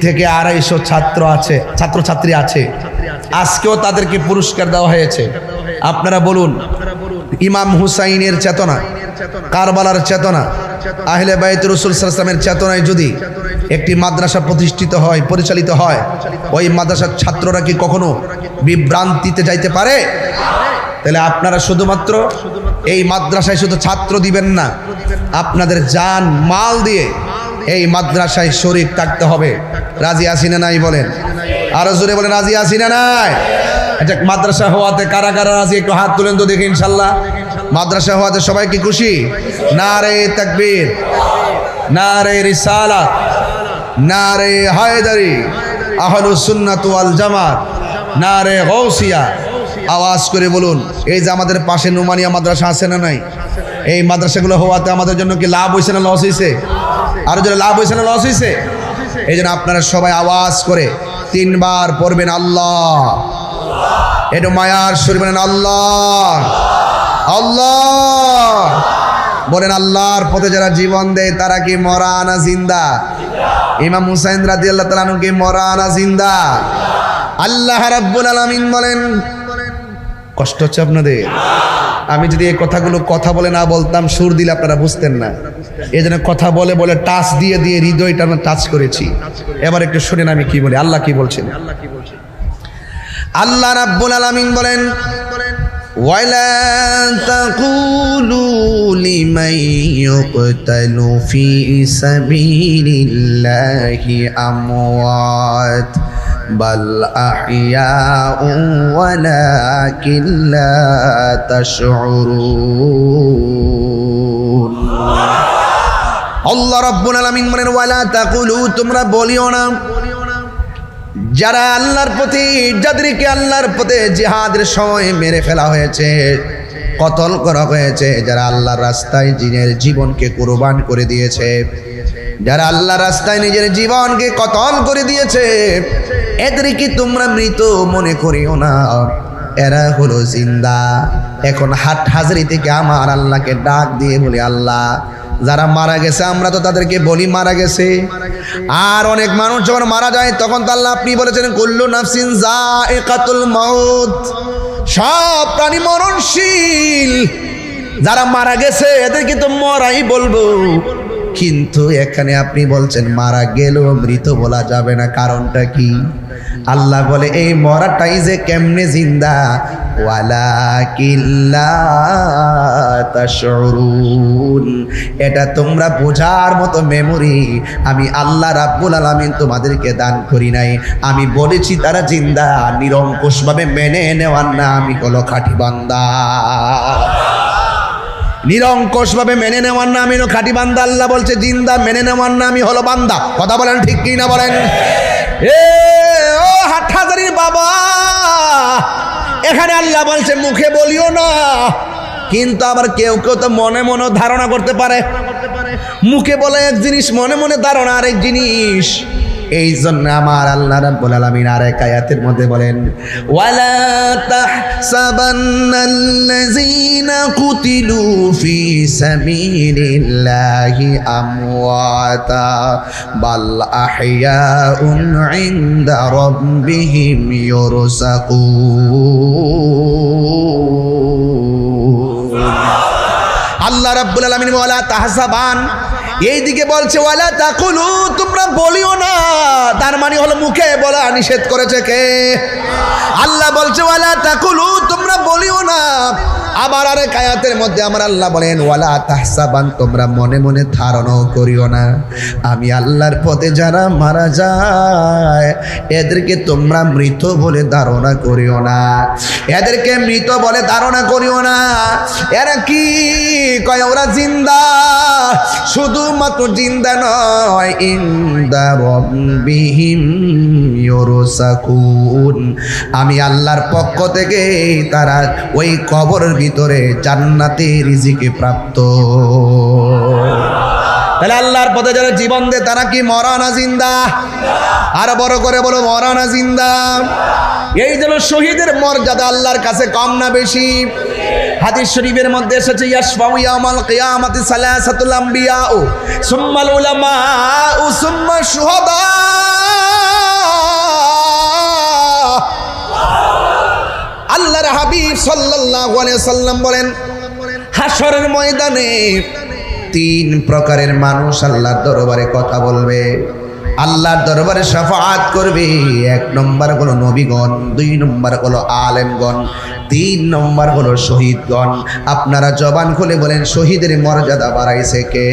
থেকে আড়াইশো ছাত্র আছে, ছাত্রছাত্রী আছে। আজকেও তাদেরকে পুরস্কার দেওয়া হয়েছে। আপনারা বলুন, ইমাম হুসাইনের চেতনা, কারবালার চেতনা, আহলে বাইত রাসূল সাল্লাল্লাহু আলাইহি ওয়াসাল্লামের চেতনায় যদি একটি মাদ্রাসা প্রতিষ্ঠিত হয়, পরিচালিত হয়, ওই মাদ্রাসার ছাত্ররা কি কখনো বিভ্রান্তিতে যাইতে পারে? তাহলে আপনারা শুধুমাত্র এই মাদ্রাসায় শুধু ছাত্র দিবেন না, আপনাদের জান মাল দিয়ে এই মাদ্রাসায় শরীক থাকতে হবে। রাজি আছি না নাই বলেন? আরো জোরে বলেন, রাজি আছি না নাই? এটা মাদ্রাসা হওয়াতে কারা কারা রাজি একটু হাত তুলেন তো দেখি। ইনশাল্লাহ মাদ্রাসা হওয়াতে সবাই কি খুশি? নারে তাকবীর, নারে রিসালাত, নারে হায়দারি, আহলুস সুন্নাত ওয়াল জামাত, নারে গৌসিয়া। আওয়াজ করে বলুন। এই যে আমাদের পাশে নুমানিয়া মাদ্রাসা আছে না নাই? এই মাদ্রাসাগুলো হওয়াতে আমাদের জন্য কি লাভ হয়েছে না লস হয়েছে? আরো যারা লাভ হয়েছে না লস হয়েছে? এই জন্য আপনারা সবাই আওয়াজ করে 3 বার পড়বেন আল্লাহ। একটু মায়ার সুর বলেন আল্লাহ, আল্লাহ বলেন। আল্লাহর পথে যারা জীবন দেয় তারা কি মরা না জিন্দা? ইমাম হুসাইন রাদিয়াল্লাহু তাআলা আনহু কি মরা না জিন্দা? আল্লাহ রাব্বুল আলামিন বলেন। কষ্ট হচ্ছে আপনাদের? আমি যদি এই কথাগুলো কথা বলে না বলতাম, সুর দিলে আপনারা বুঝতেন না। এই জন্য কথা বলে বলে টাচ দিয়ে দিয়ে হৃদয়টা আমি টাচ করেছি। এবার একটু শুনেন আমি কি বলি, আল্লাহ কি বলছেন। আল্লাহ রাব্বুল আলামিন বলেন, ওয়ালা তাকুলু লিমান ইউকতালু ফি সাবিলিল্লাহি আমওয়াত বাল আহইয়াউ ওয়ালাকিন লা তাশউরুন। আল্লাহ রাব্বুল আলামিন বলেন, ওয়ালা তাকুলু, তোমরা বলিও না, যারা আল্লাহর পথে, যাদেরকে আল্লাহর পথে জিহাদের সময় মেরে ফেলা হয়েছে, কতল করা হয়েছে, যারা আল্লাহর রাস্তায় নিজের জীবনকে কুরবান করে দিয়েছে, যারা আল্লাহর রাস্তায় নিজের জীবনকে কতল করে দিয়েছে, এদেরকে তোমরা মৃত মনে করিও না, এরা হলো জিন্দা। এখন হাট হাজারি থেকে আমার আল্লাহকে ডাক দিয়ে বলি, আল্লাহ যারা মারা গেছে আমরা তো তাদেরকে বলি মারা গেছে। আর অনেক মানুষ যখন মারা যায় তখন তো আল্লাহ আপনি বলেছেন কুল্লু নাফসিন যায়িকাতুল মাউত, সব প্রাণী মরণশীল। যারা মারা গেছে এদেরকে তো মরাই বলবো, কিন্তু এখানে আপনি বলছেন মারা গেলেও মৃত বলা যাবে না, কারণটা কি? আল্লাহ বলে এই মরাটাই যে কেমনে জিন্দা, ওয়ালাকিন লা তাশউরুন, এটা তোমরা বোঝার মতো মেমোরি আমি আল্লাহ রাব্বুল আলামিন তোমাদেরকে দান করি নাই। আমি বলেছি তারা জিন্দা, নিরঙ্কুশভাবে মেনে নেওয়ার না আমি হলো খাঁটি বান্দা। নিরঙ্কুশভাবে মেনে নেওয়ার না আমি হলো খাঁটি বান্দা। আল্লাহ বলছে জিন্দা, মেনে নেওয়ার না আমি হলো বান্দা। কথা বলেন ঠিক কি না বলেন? ও হাটহাজারির বাবা, এখানে আল্লাহ বলছে মুখে বলিও না, কিন্তু আবার কেউ কেউ তো মনে মনে ধারণা করতে পারে। মুখে বলে এক জিনিস, মনে মনে ধারণা আরেক জিনিস। এই জন্য আমার আল্লাহ রাব্বুল আলামিন আরেক আয়াতের মধ্যে বলেন, ওয়ালা তাহসাবান্নাল্লাযীনা কুতিলু ফি সাবিলিল্লাহি আমওয়াতা বাল আহইয়াউন ইনদা রাব্বিহিম ইউরযাকুন। আল্লাহ রাব্বুল আলামিন ওয়ালা তাহসাবান, এইদিকে বলছে ওয়ালা তাকুলু, তোমরা বলিও না। তার মানে হলো মুখে বলা নিষেধ করেছে কে? আল্লাহ বলছে ওয়ালা তাকুলু, তোমরা বলিও না। আবার আরেক আয়াতের মধ্যে আমার আল্লাহ বলেন ওয়ালা তাহসাবান, তোমরা মনে মনে ধারণাও করিও না আমি আল্লাহর পথে যারা মারা যায় এদেরকে তোমরা মৃত বলে ধারণা করিও না, এদেরকে মৃত বলে ধারণা করিও না। এরা কি কয়? ওরা জিন্দা, শুধুমাত্র জিন্দা নয়, ইনদা রাব্বিহিম ইউরসাকুন, আমি আল্লাহর পক্ষ থেকে তারা ওই কবরের ভিতরে জান্নাতে রিজিকে প্রাপ্ত। তাহলে আল্লাহর পথে যারা জীবন দেয় তারা কি মরা না জিন্দা? আর বড় করে বলো মরা না জিন্দা? এই জন্য শহীদের মর্যাদা আল্লাহর কাছে কম না বেশি? হাদিস শরীফের মধ্যে এসেছে ইয়াশফাউ ইয়াউমাল কিয়ামাতি সালাসাতুল আম্বিয়া সুম্মাল উলামা সুম্মা শুহাদা। আল্লাহর হাবিব সাল্লাল্লাহু আলাইহি সাল্লাম বলেন হাশরের ময়দানে তিন প্রকারের মানুষ আল্লাহর দরবারে কথা বলবে, আল্লাহর দরবারে শাফাআত করবে। এক নম্বর হলো নবীগণ, দুই নম্বর হলো আলেমগণ, তিন নম্বর হলো শহীদগণ। আপনারা জবান খুলে বলেন শহীদের মর্যাদা বাড়াইছে কে?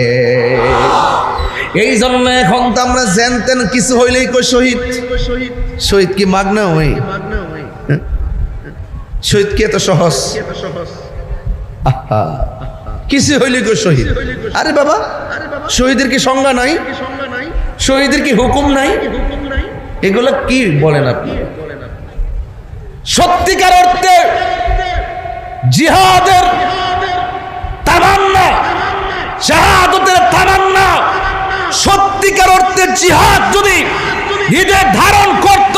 এই জন্য এখন তো আমরা জানতেন কিছু হইলেই কই শহীদ। শহীদ কি মাগনা হই? শহীদ কি এত সহজ? আহা, কিছু হইলে কই শহীদ। আরে বাবা, শহীদের কি সংজ্ঞা নাই? শহীদের কি হুকুম নাই? এগুলো কি বলেন আপনি? সত্যিকার অর্থে জিহাদের তামান্না, শাহাদাতের তামান্না, সত্যিকার অর্থে জিহাদ যদি হৃদয়ে ধারণ করত,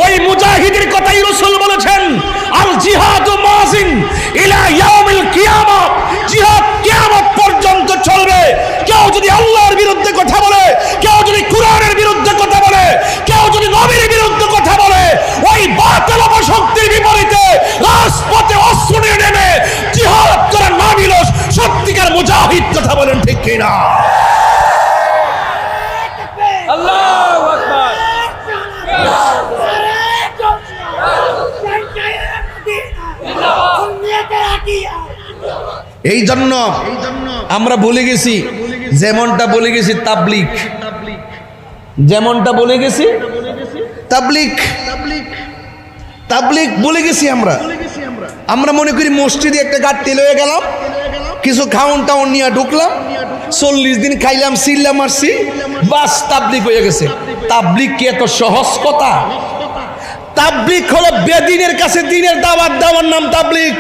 ওই মুজাহিদের কথাই রাসূল বলেছেন আল জিহাদু মাযিন ইলা ইয়াউমিল কিয়ামah, জিহাদ কিয়ামত পর্যন্ত চলবে। কেউ যদি আল্লাহর বিরুদ্ধে কথা বলে, কেউ যদি কুরআনের বিরুদ্ধে কথা বলে, কেউ যদি নবীর বিরুদ্ধে কথা বলে, ওই বাতিল শক্তির বিপরীতে রাজপথে অস্ত্র নিয়ে নেমে জিহাদ করা নামিল সত্যিকার মুজাহিদ। কথা বলেন ঠিক কিনা? আল্লাহু আকবার। এই জন্য আমরা বলে গেছি, যেমনটা বলে গেছি তাবলিগ, যেমনটা বলে গেছি তাবলিগ, তাবলিগ বলে গেছি আমরা। আমরা মনে করি মসজিদে একটা গাড়ি লয়ে গেলাম, কিছু খাউন টাউন নিয়ে ঢুকলাম, 40 দিন খাইলাম, চিল্লা মারছি, বাস তাবলিগ হয়ে গেছে। তাবলিগ কি এত সহজ কথা? তাবলিগ হলো বেদিনের কাছে দিনের দাওয়াত দেওয়ার নাম তাবলিগ।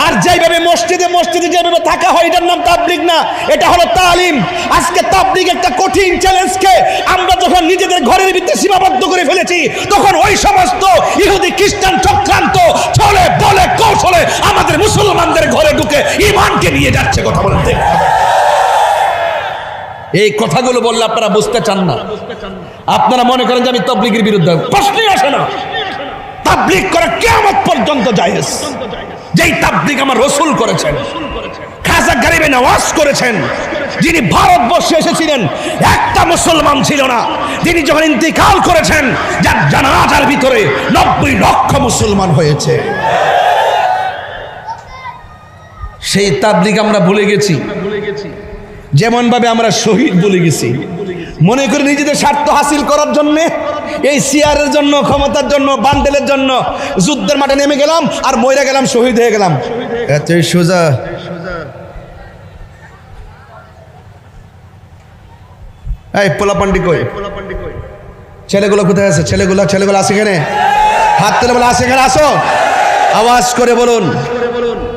আর যেভাবে মসজিদে মসজিদে যেভাবে থাকা হয় এটার নাম তাবলিগ না, এটা হলো তালিম। আজকে তাবলিগ একটা কঠিন চ্যালেঞ্জকে আমরা যখন নিজেদের ঘরের ভিতরে সীমাবদ্ধ করে ফেলেছি, তখন ওই সমস্ত ইহুদি খ্রিস্টান চক্রান্ত ছলে বলে কৌশলে আমাদের মুসলমানদের ঘরে ঢুকে ঈমানকে নিয়ে যাচ্ছে। কথা বলতে এই কথাগুলো বললে আপনারা বুঝতে চান না। আপনারা মনে করেন যে আমি তাবলিগের বিরুদ্ধে, প্রশ্নই আসে না। তাবলিগ করা কিয়ামত পর্যন্ত জায়েজ। যেই তাবলিগ আমার রাসূল করেছেন, খাজা গরিবে নওয়াজ করেছেন, যিনি ভারতবর্ষে এসেছিলেন একটা মুসলমান ছিল না, তিনি যখন ইন্তিকাল করেছেন যার জানাজার ভিতরে 90 লক্ষ মুসলমান হয়েছে। সেই তাবলিগ আমরা ভুলে গেছি, যেমন ভাবে আমরা শহীদ বলে গেছি। মনে করি নিজেদের স্বার্থ হাসিল করার জন্য, এই সিয়ারের জন্য, ক্ষমতার জন্য, বান্ডেলের জন্য যুদ্ধের মাঠে নেমে গেলাম আর মরে গেলাম, শহীদ হয়ে গেলাম। এতই সোজা? এই পোলাপান্ডি কই? ছেলেগুলো কোথায় আছে? ছেলেগুলো আছে এখানে? হাত তুলে বলে আছে এখানে, আসো। আওয়াজ করে বলুন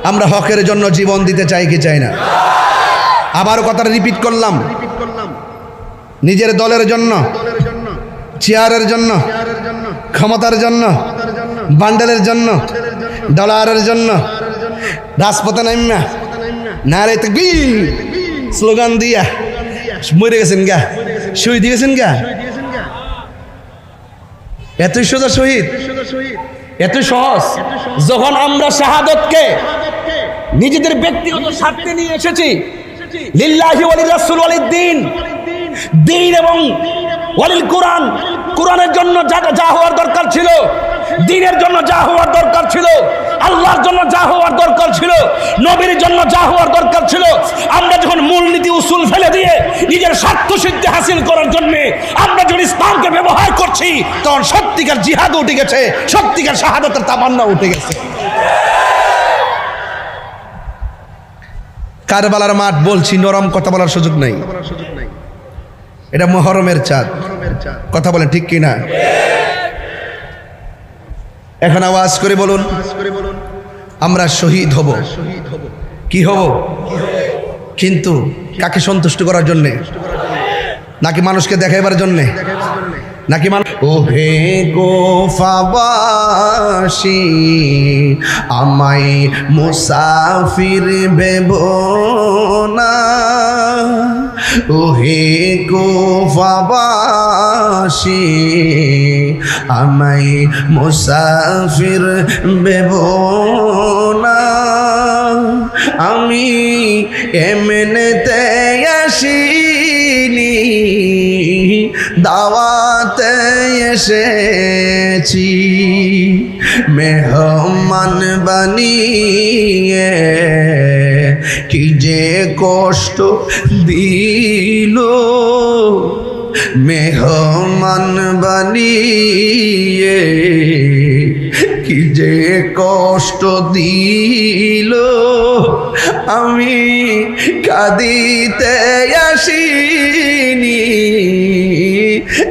আমরা হকের জন্য জীবন দিতে চাই কি চাই না? আবারও কথাটা রিপিট করলাম, নিজের দলের জন্য, চেয়ারের জন্য, ক্ষমতার জন্য, বান্ডেলের জন্য, ডলারের জন্য রাজপথে নাইমা নারে তাকবীর স্লোগান দিয়া মরে গেছেন গা, শহীদ গেছেন গা। এতই সোজা শহীদ, এতই সহজ। যখন আমরা শাহাদতকে নিজেদের ব্যক্তিগত স্বার্থে নিয়ে এসেছি, লিল্লাহি ওয়ালির রাসূল ওয়ালিদ দ্বীন, দ্বীন এবং ওয়ালিল কুরআন, কুরআনের জন্য যা হওয়ার দরকার ছিল, দ্বীনের জন্য যা হওয়ার দরকার ছিল, আল্লাহর জন্য যা হওয়ার দরকার ছিল, নবীর জন্য যা হওয়ার দরকার ছিল, আমরা যখন মূলনীতি উসুল ফেলে দিয়ে নিজের স্বার্থ সিদ্ধি হাসিল করার জন্য আমরা যখন ইসলামকে ব্যবহার করছি, তখন সত্যিকার জিহাদ উঠে গেছে, সত্যিকার শাহাদাতের তামান্না উঠে গেছে। কারবালার মাঠ বলছি, নরম কথা বলার সুযোগ নাই। এটা মুহররমের চাঁদ, কথা বলেন ঠিক কিনা? এখন আওয়াজ করে বলুন, আমরা শহীদ হব। কি হব? কিন্তু কাকে সন্তুষ্ট করার জন্যে? নাকি মানুষকে দেখাইবার জন্যে? নাকি ওহে গোফাবাসী আমায় মুসাফির ভেবো না, ওহে গোফাবাসী আমায় মুসাফির ভেবো না, আমি এমনেতে আসিনি, দাওয়াতে এসেছি, মেহমান বানিয়ে কি যে কষ্ট দিল, মেহমান বানিয়ে কি যে কষ্ট দিল, আমি কাঁদিতে আসিনি,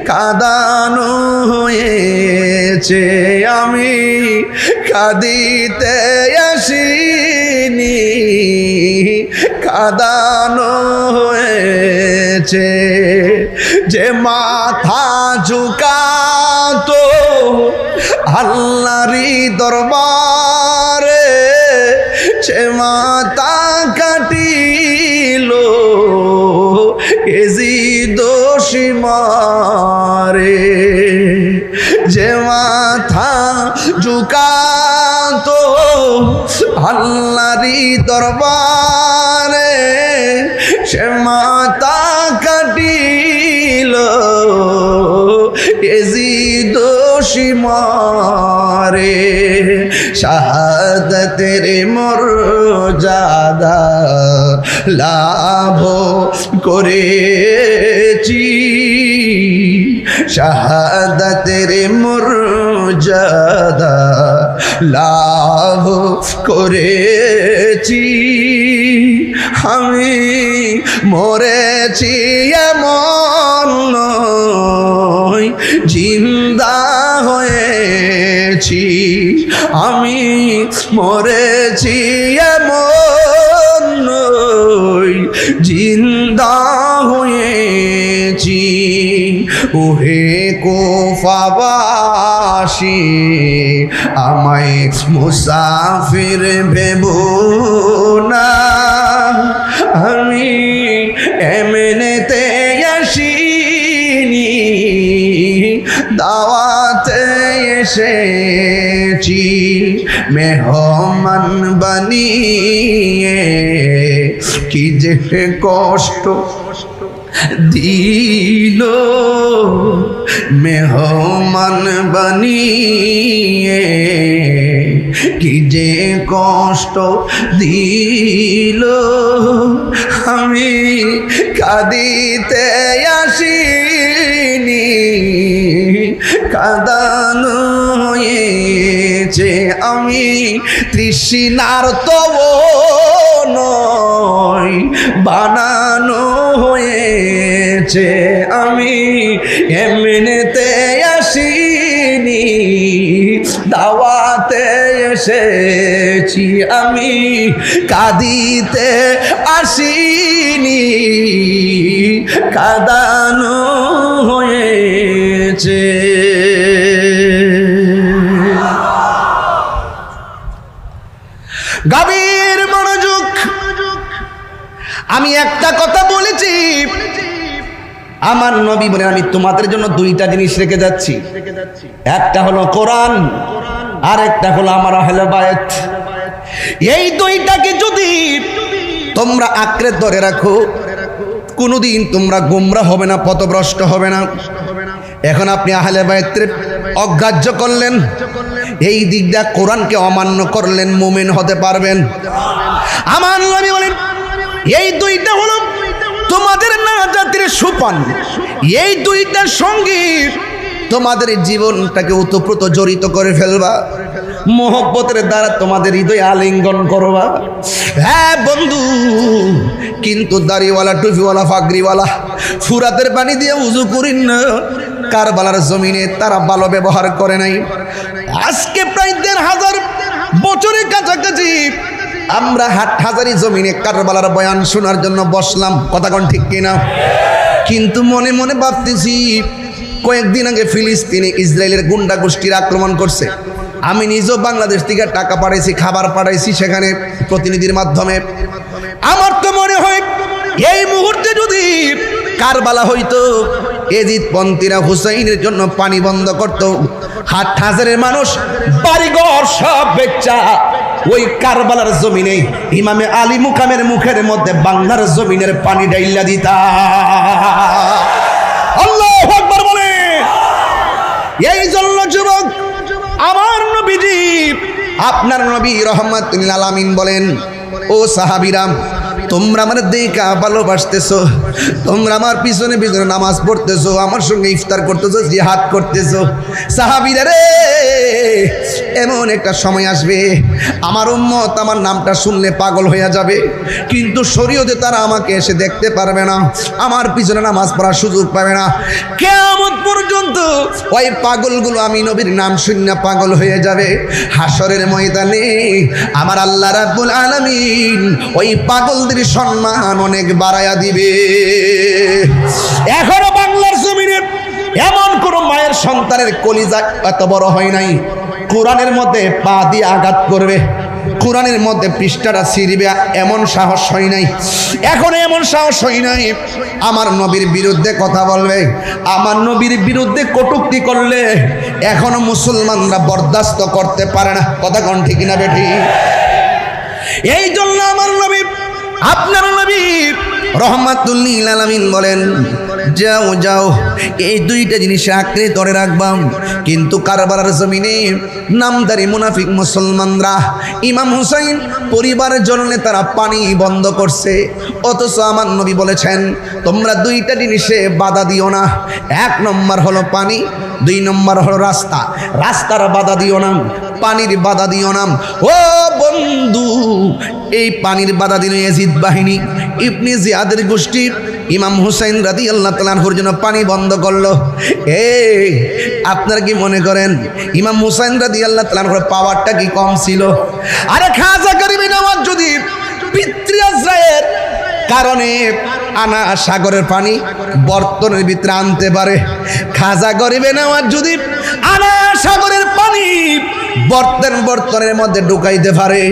কাঁদানো হয়েছে, আমি কাঁদিতে আসিনি, কাঁদানো হয়েছে। যে মাথা ঝুকাতো আল্লাহরই দরবারে, সে মাথা কাটিল এজিদ সীমারে, যে মাথা ঝুকাতো আল্লাহরই দরবারে, সে মাথা কাটিল এজিদ সীমারে, শাহাদাতের মর্যাদা লাভ করেছি, শাহাদাতের মর্যাদা লাভ করেছি, আমি মরেছি এমন নয়, জিন্দা হয়েছি, আমি মরেছি এমন নয়, জিন্দা হয়েছি। ওহে কুফাবাসী আমায় মুসাফির ভেবো না, আমি এমনেতে আসিনি, দাওয়াতে এসেছি, মেহমান বানিয়ে কি যে কষ্ট দিল, মেহমান বানিয়ে কি যে কষ্ট দিল, আমি কাঁদিতে আসিনি, কাঁদানো হয়েছে, আমি তৃষ্ণার তব নয়, বানানো হয়েছে, আমি এমনেতে আসিনি, দাওয়াতে এসেছি, আমি কাঁদিতে আসিনি, কাঁদানো হয়েছে। গভীর মনোযোগ। আমি একটা কথা বলেছি, আমার নবী বলে আমি তোমাদের জন্য দুইটা জিনিস রেখে যাচ্ছি, একটা হলো কোরআন, আর একটা হলো আমার আহলে বায়ত। এই দুইটাকে যদি তোমরা আঁকড়ে ধরে রাখো, কোনোদিন তোমরা গোমরা হবে না, পথভ্রষ্ট হবে না। এখন আপনি আহলে বাইতের অগ্রাহ্য করলেন, এই দিকটা কোরআনকে অমান্য করলেন, মুমিন হতে পারবেন? আমার নবী বলেন এই দুইটা হলো তোমাদের নাজাতের সোপান, এই দুইটার সঙ্গে তোমাদের জীবনটাকে ওতপ্রোত জড়িত করে ফেলবা, মোহব্বতের দ্বারা তোমাদের হৃদয় আলিঙ্গন করবা। হ্যাঁ বন্ধু, কিন্তু দাড়িওয়ালা, টুপিওয়ালা, ফাগরিওয়ালা ফুরাতের পানি দিয়ে উজু করিন না, কারবালার জমিনে তারা ভালো ব্যবহার করে নাই। আজকে প্রায় ১,৫০০ বছরের কাছাকাছি আমরা হাটহাজারি জমিনে কারবালার বয়ান শোনার জন্য বসলাম, কথা কোন ঠিক কিনা? কিন্তু মনে মনে ভাবতেছি কয়েকদিন আগে ফিলিস্তিনে ইসরায়েলের গুন্ডা গোষ্ঠীর আক্রমণ করছে। আমি নিজেও বাংলাদেশ থেকে টাকা পাঠাইছি, খাবার পাঠাইছি সেখানে প্রতিনিধির মাধ্যমে। আমার তো মনে হয় এই মুহূর্তে যদি কারবালা হইতো, এজিদপন্থীরা হুসাইনের জন্য পানি বন্ধ করত, হাটহাজারের মানুষ বাড়িঘর সব বেচা ওই কারবালার জমিনে ইমামে আলী মুকামের মুখের মধ্যে বাংলার জমিনের পানি ডাইলা দিতা। আল্লাহু আকবার বলে। এই জন্য যুবক, আমার নবীজি, আপনার নবী রাহমাতুল লিল আলামিন বলেন, ও সাহাবীরা, তোমরা আমার দেখা ভালোবাসতেছো, তোমরা আমার পিছনে পিছনে নামাজ পড়তেছো, আমার সঙ্গে ইফতার করতেছো, জিহাদ করতেছো। সাহাবীরা রে, এমন একটা সময় আসবে আমার উম্মত আমার নামটা শুনলে পাগল হয়ে যাবে, কিন্তু শরীয়তে তারা আমাকে এসে দেখতে পারবে না, আমার পিছনে নামাজ পড়ার সুযোগ পাবে না। কিয়ামত পর্যন্ত ওই পাগলগুলো আমি নবীর নাম শুনে পাগল হয়ে যাবে। হাসরের ময়দানে আমার আল্লাহ রাব্বুল আলামিন ওই পাগলদের সম্মান অনেক বাড়ায়া দিবে। এখনো বাংলার জমিনে এমন কোন মায়ের সন্তানের কলিজা এত বড় হয় নাই, কোরআনের মধ্যে পা দিয়ে আঘাত করবে, কোরআনের মধ্যে পৃষ্ঠাটা ছিঁড়বে, এমন সাহস হয় নাই, এখন এমন সাহস হয় নাই। আমার নবীর বিরুদ্ধে কথা বলবে, আমার নবীর বিরুদ্ধে কটূক্তি করলে এখনো মুসলমানরা বরদাস্ত করতে পারে না, কথা কোন ঠিক না বেঠি? এই জন্য আমার নবী, আপনার নবী রাহমাতুল লিল আলামিন বলেন, যাও যাও এই দুইটা জিনিস আঁকড়ে ধরে রাখবাম। কিন্তু কারবালার জমিনে নামদারি মুনাফিক মুসলমানরা ইমাম হুসাইন পরিবারের জন্য তারা পানি বন্ধ করছে, অথচ আমার নবী বলেছেন তোমরা দুইটা জিনিসে বাধা দিও না। ১ নম্বর হলো পানি, ২ নম্বর হলো রাস্তা। রাস্তার বাধা দিও না, পানির বাধা দিও না। ও বন্ধু, এই পানির বাধা দিল ইয়াজিদ বাহিনী, ইবনে জিয়াদের গোষ্ঠী ইমাম হুসাইন রাদিয়াল্লাহু তাআলা আনহুর জন্য পানি বন্ধ করলো। আপনারা কি মনে করেন ইমাম হুসাইন রাদিয়াল্লাহু তাআলা আনহুর পাওয়ারটা কি কম ছিল? আরে খাজা গরিবে নওয়াজ যদি পিতৃ আজরায়ের কারণে আনা সাগরের পানি বর্তনের ভিতরে আনতে পারে, খাজা গরিবে নওয়াজ যদি আনা সাগরের পানি বর্তনের মধ্যে ঢুকাইতে পারে,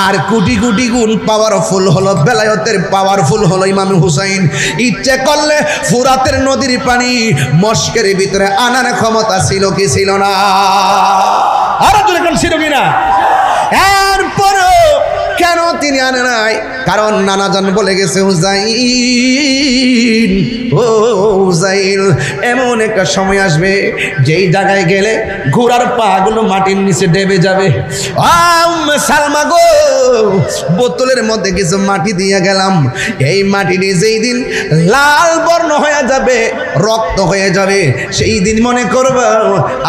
আর কোটি কোটি গুণ পাওয়ারফুল হলো, বেলায়েতের পাওয়ারফুল হলো ইমাম হুসাইন। ইচ্ছে করলে ফুরাতের নদীর পানি মস্কের ভিতরে আনার ক্ষমতা ছিল কি ছিল না? আরো জোরে কোন ছিল কিনা? এরপরও কেন তিনি আনে নাই? কারণ নানাজান বলে গেছে হুসাইন, ও হুসাইন, এমন একটা সময় আসবে যেই জায়গায় গেলে ঘোড়ার পাগুলো মাটির নিচে ডেবে যাবে। সালমা গো, বোতলের মধ্যে কিছু মাটি দিয়ে গেলাম, এই মাটিটি যেই দিন লাল বর্ণ হয়ে যাবে, রক্ত হয়ে যাবে, সেই দিন মনে করব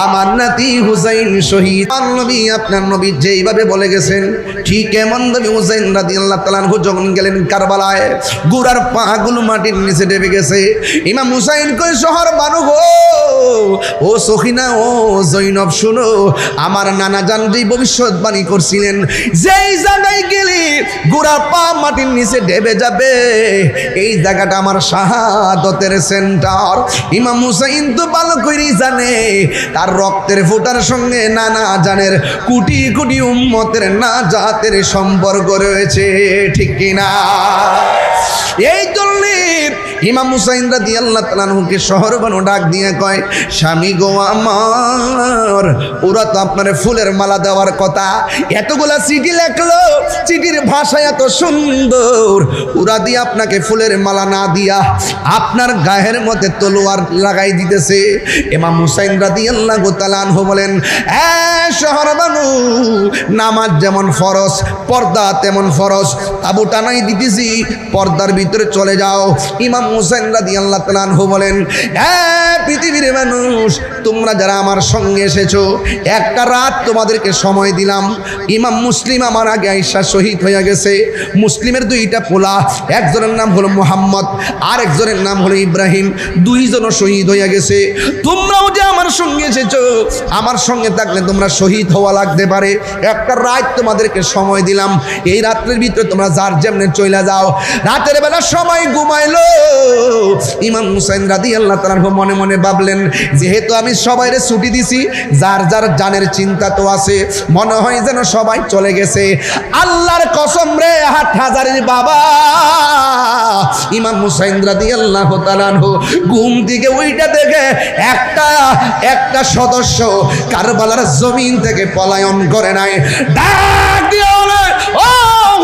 আমার নাতি হুসাইন শহীদ। নবী, আপনার নবী যেইভাবে বলে গেছেন ঠিক এমন নবী হুসাইন রাদিয়াল্লাহু তাআলা আনহু যখন গেলেন কারবালায়, ঘোড়ার পাগুলো মাটির নিচে ডেবে গেছে। ইমাম হুসাইন কই, শহর মানুষ ও সখিনা, ও জৈনব, শুনো, আমার নানা জান যেই ভবিষ্যৎবাণী করছিলেন যেই জায়গায় গেলে ঘোড়ার পা মাটির নিচে ডেবে যাবে, এই জায়গাটা আমার শাহাদতের সেন্টার। ইমাম হুসাইন তো ভালো করেই জানে তার রক্তের ফোঁটার সঙ্গে নানা জানের কোটি কোটি উম্মতের নাজাতের সম্পর্ক রয়েছে, ঠিক কিনা? এই জন্যে ইমাম হুসাইন রাদিয়াল্লাহু তাআলা আনহুকে শহর বানো ডাক দিয়ে কয়, স্বামী গো আমার, ওরা তো আপনার ফুলের মালা দেওয়ার কথা, এতগুলা চিঠি লেখলো, চিঠির ভাষা এত সুন্দর, ওরা দিয়ে আপনাকে ফুলের মালা না দিয়া আপনার গায়ের মধ্যে তলোয়ার লাগাই দিতেছে। ইমাম হুসাইন রাদিয়াল্লাহু তাআলা আনহু বলেন, শহর বানু, নামাজ যেমন ফরজ, পর্দা তেমন ফরজ, তাবু টানাই দিতেছি, পর্দার ভিতরে চলে যাও। ইমাম হুসাইন রাদিয়াল্লাহু তাআলা আনহু বলেন, পৃথিবীর মানুষ, তোমরা যারা আমার সঙ্গে এসেছো, একটা রাত তোমাদেরকে সময় দিলাম। ইমাম মুসলিম আমার আগে আয়েশা শহীদ হয়ে গেছে। মুসলিমের দুইটা পোলা, একজনের নাম হলো মুহাম্মদ, আর একজনের নাম হলো ইব্রাহিম, দুইজনও শহীদ হয়ে গেছে। তোমরাও যে আমার সঙ্গে এসেছো, আমার সঙ্গে থাকলে তোমরা শহীদ হওয়া লাগতে পারে। একটা রাত তোমাদেরকে সময় দিলাম, এই রাত্রের ভিতরে তোমরা যার যেমনে চলে যাও। রাতের বেলা সবাই ঘুমাইলো। ইমাম হুসাইন রাদিয়াল্লাহু তাআলা মনে মনে ভাবলেন, যেহেতু আমি সবাইরে ছুটি দিছি, যার যার জানের চিন্তা তো আছে, মনে হয় যেন সবাই চলে গেছে। আল্লাহর কসম রে হাটহাজারীর বাবা, ইমাম হুসাইন রাদিয়াল্লাহু তাআলা ঘুম থেকে উইটা দেখে একটা সদস্য কারবালার জমিন থেকে পলায়ন করে নাই। ডাক দিয়ে বলে, ও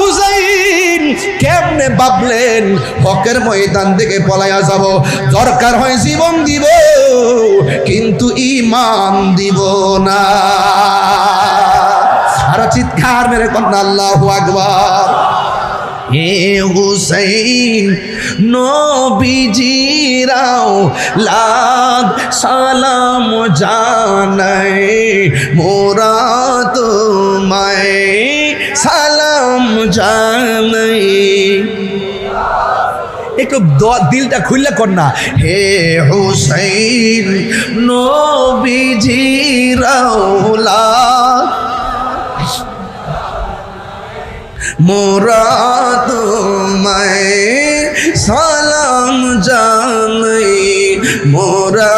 হুসাইন, কেমনে ভাবলেন হকের ময়দান থেকে পলায়া যাব? দরকার হয় জীবন দিব, কিন্তু ঈমান দিব না। আর চিৎকার মেরে কন্যা আল্লাহু আকবার। হে হুসাইন, নবীজিরাও লাখ সালাম জানাই, মোরা তোমায় সালাম জানাই। একটু দিলটা খুললে কন্যা, হে হুসাইন, নবীজিরাও লাখ মোরা তোমায় সালাম জানাই, মোরা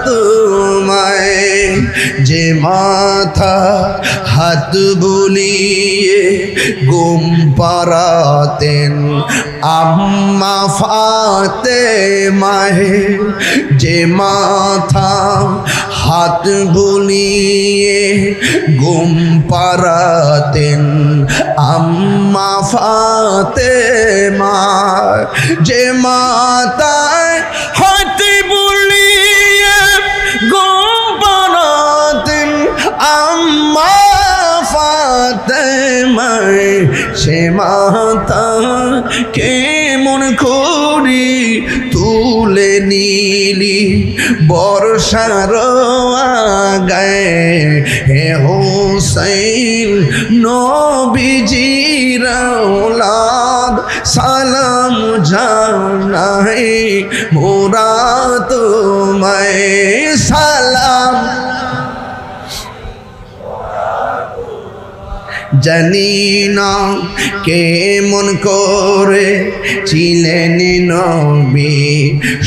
তোমায়। যে মাথা হাত বুলিয়ে ঘুম পাড়াতেন আম্মা ফাতেমায়, যে মাথা হাত বুলিয়ে ঘুম পাড়াতেন আম্মা ফাতেমা, যে মাতায় হাত বুলিয়ে ঘুম পাড়াতেন আম্মা ফাতেমায়, সে মাতা কেমন করি তুলে নিলি বর্ষার আগায়। হে হুসাইন, নবীজির আওলাদ সালাম জানাই, মোরা তোমায় সালাম। জানি না কেমন করে ছিলেন নবী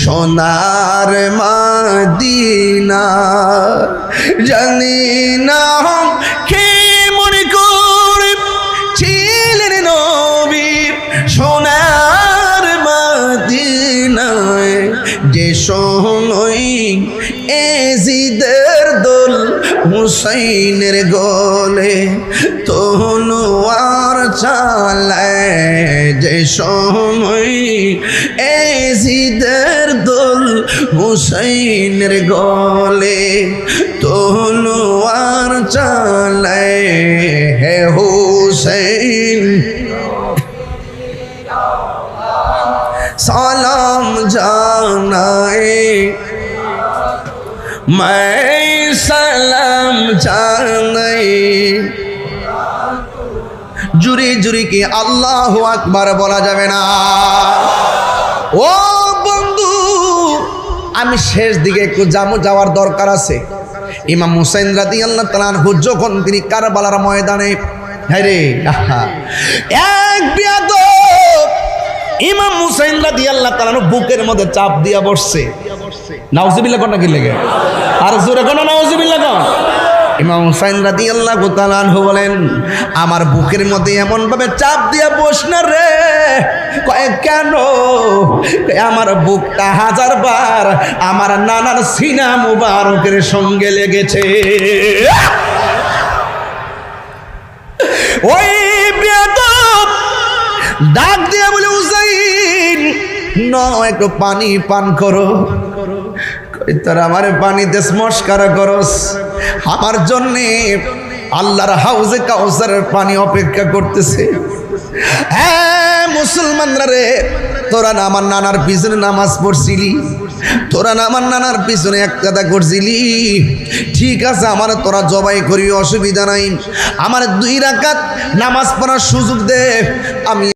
সোনার মদিনা, জানি না কেমন করে ছিলেন নবী সোনার মদিনায়। যে সময় এজিদের দোল হুসাইনের গলে তলোয়ার চালায়, যে সময় এজিদের দোল হুসাইনের গলে তলোয়ার চালায়। হে হুসাইন, সালাম জানাই, मैं सलाम জানাই। জুরি জুরি কি আল্লাহু আকবার বলা যাবে না? ও বন্ধু, আমি শেষ দিকে একটু যাওয়ার দরকার আছে। ইমাম হুসাইন রাদিয়াল্লাহু তাআলা আনহু যখন তিনি কারবালার ময়দানে, হায়রে এক বেয়াদব ইমাম হুসাইন রাদিয়াল্লাহু তাআলা বুকের মধ্যে চাপ দিয়া বসছে। নাউজুবিল্লাহ কোন নাকি লেগে, আর জোরে কোন নাউজুবিল্লাহ কোন। ইমাম হুসাইন রাদিয়াল্লাহু তাআলা আনহু বলেন, আমার বুকের মধ্যে এমন ভাবে চাপ দিয়া বস না রে। কয় কেন? আমার বুকটা হাজারবার আমার নানার সিনা মুবারকের সঙ্গে লেগেছে। ওই বেয়াদব ডাক দিয়ে বলে, হুসাইন একটু পানি পান করো। তোর আমার পানিতে স্মস্কার করস, আমার জন্যে আল্লাহর হাউজে কাউসারের পানি অপেক্ষা করতেছে। হ্যাঁ মুসলমানরা রে, তোরা না আমার নানার পিছনে নামাজ পড়ছিলি, তোরা না আমার নানার পিছনে এক কাদা করছিলি, ঠিক আছে আমার তোরা জবাই করি, অসুবিধা নাই, আমার 2 রাকাত নামাজ পড়ার সুযোগ দে, আমি